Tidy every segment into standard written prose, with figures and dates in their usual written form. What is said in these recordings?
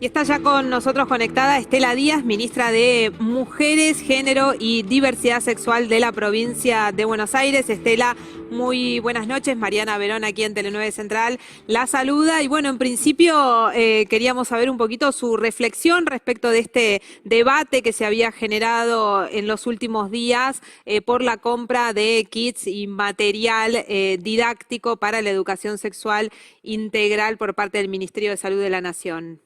Y está ya con nosotros conectada Estela Díaz, ministra de Mujeres, Género y Diversidad Sexual de la provincia de Buenos Aires. Estela, muy buenas noches. Mariana Verón aquí en Tele9 Central la saluda. Y bueno, en principio queríamos saber un poquito su reflexión respecto de este debate que se había generado en los últimos días por la compra de kits y material didáctico para la educación sexual integral por parte del Ministerio de Salud de la Nación.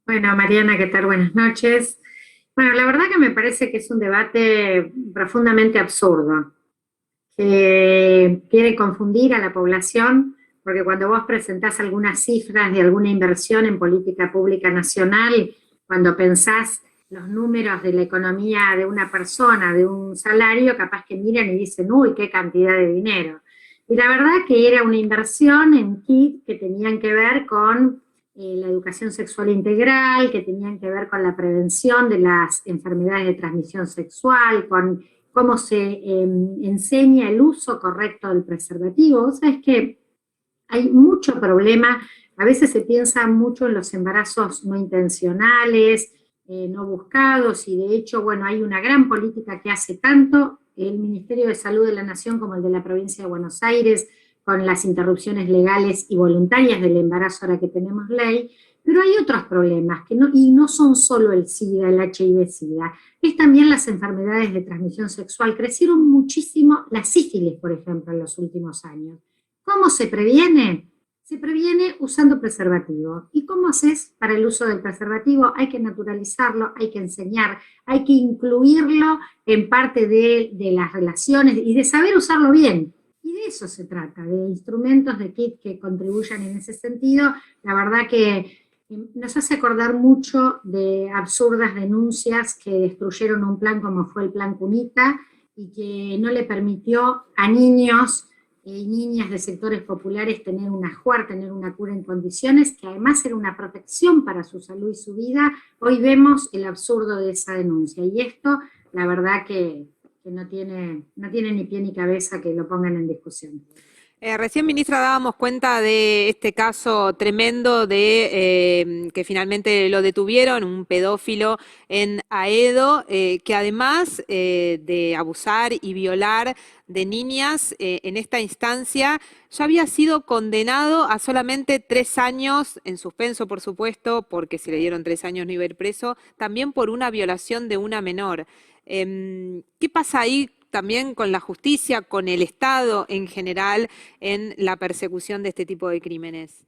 Bueno, Mariana, ¿qué tal? Buenas noches. Bueno, la verdad que me parece que es un debate profundamente absurdo, que quiere confundir a la población, porque cuando vos presentás algunas cifras de alguna inversión en política pública nacional, cuando pensás los números de la economía de una persona, de un salario, capaz que miran y dicen, uy, qué cantidad de dinero. Y la verdad que era una inversión en kits que tenían que ver con la educación sexual integral, que tenían que ver con la prevención de las enfermedades de transmisión sexual, con cómo se enseña el uso correcto del preservativo. Vos sabés que hay mucho problema, a veces se piensa mucho en los embarazos no intencionales, no buscados, y de hecho, bueno, hay una gran política que hace tanto el Ministerio de Salud de la Nación como el de la provincia de Buenos Aires, con las interrupciones legales y voluntarias del embarazo ahora que tenemos ley, pero hay otros problemas, y no son solo el SIDA, el HIV-SIDA, es también las enfermedades de transmisión sexual. Crecieron muchísimo la sífilis, por ejemplo, en los últimos años. ¿Cómo se previene? Se previene usando preservativo. ¿Y cómo haces para el uso del preservativo? Hay que naturalizarlo, hay que enseñar, hay que incluirlo en parte de las relaciones y de saber usarlo bien. Y de eso se trata, de instrumentos, de kit que contribuyan en ese sentido. La verdad que nos hace acordar mucho de absurdas denuncias que destruyeron un plan como fue el Plan Cunita y que no le permitió a niños y niñas de sectores populares tener un ajuar, tener una cura en condiciones, que además era una protección para su salud y su vida. Hoy vemos el absurdo de esa denuncia. Y esto, la verdad que no tiene ni pie ni cabeza que lo pongan en discusión. Recién, ministra, dábamos cuenta de este caso tremendo de que finalmente lo detuvieron, un pedófilo en Aedo, que además de abusar y violar de niñas en esta instancia, ya había sido condenado a solamente 3 años, en suspenso por supuesto, porque se le dieron 3 años no iba a ir preso, también por una violación de una menor. ¿Qué pasa ahí también con la justicia, con el Estado en general, en la persecución de este tipo de crímenes?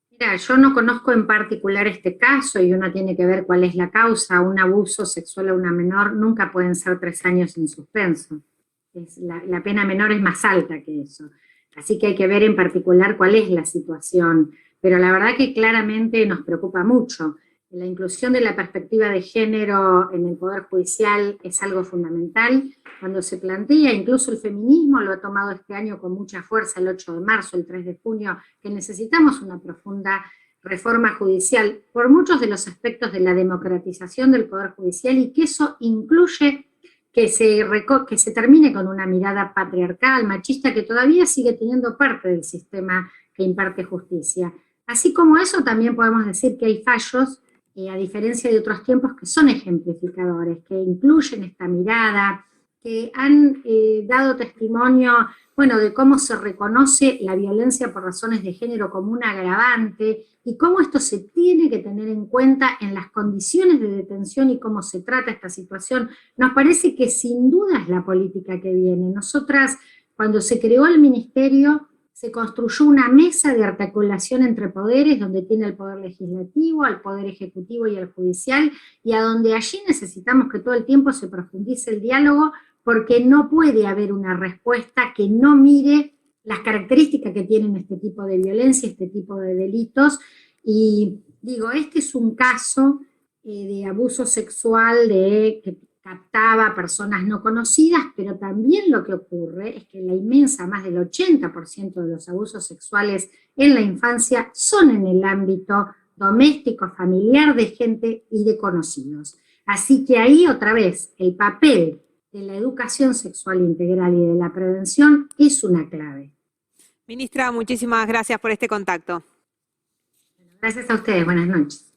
Mira, yo no conozco en particular este caso y uno tiene que ver cuál es la causa. Un abuso sexual a una menor nunca pueden ser 3 años en suspenso. La pena menor es más alta que eso. Así que hay que ver en particular cuál es la situación. Pero la verdad que claramente nos preocupa mucho. La inclusión de la perspectiva de género en el Poder Judicial es algo fundamental. Cuando se plantea, incluso el feminismo lo ha tomado este año con mucha fuerza, el 8 de marzo, el 3 de junio, que necesitamos una profunda reforma judicial por muchos de los aspectos de la democratización del Poder Judicial, y que eso incluye que se termine con una mirada patriarcal, machista, que todavía sigue teniendo parte del sistema que imparte justicia. Así como eso, también podemos decir que hay fallos, a diferencia de otros tiempos, que son ejemplificadores, que incluyen esta mirada, que han dado testimonio, bueno, de cómo se reconoce la violencia por razones de género como un agravante y cómo esto se tiene que tener en cuenta en las condiciones de detención y cómo se trata esta situación. Nos parece que sin duda es la política que viene. Nosotras, cuando se creó el ministerio, se construyó una mesa de articulación entre poderes, donde tiene el poder legislativo, al poder ejecutivo y al judicial, y a donde allí necesitamos que todo el tiempo se profundice el diálogo, porque no puede haber una respuesta que no mire las características que tienen este tipo de violencia, este tipo de delitos. Y digo, este es un caso de abuso sexual que captaba a personas no conocidas, pero también lo que ocurre es que la inmensa, más del 80% de los abusos sexuales en la infancia son en el ámbito doméstico, familiar, de gente y de conocidos. Así que ahí otra vez el papel de la educación sexual integral y de la prevención es una clave. Ministra, muchísimas gracias por este contacto. Gracias a ustedes, buenas noches.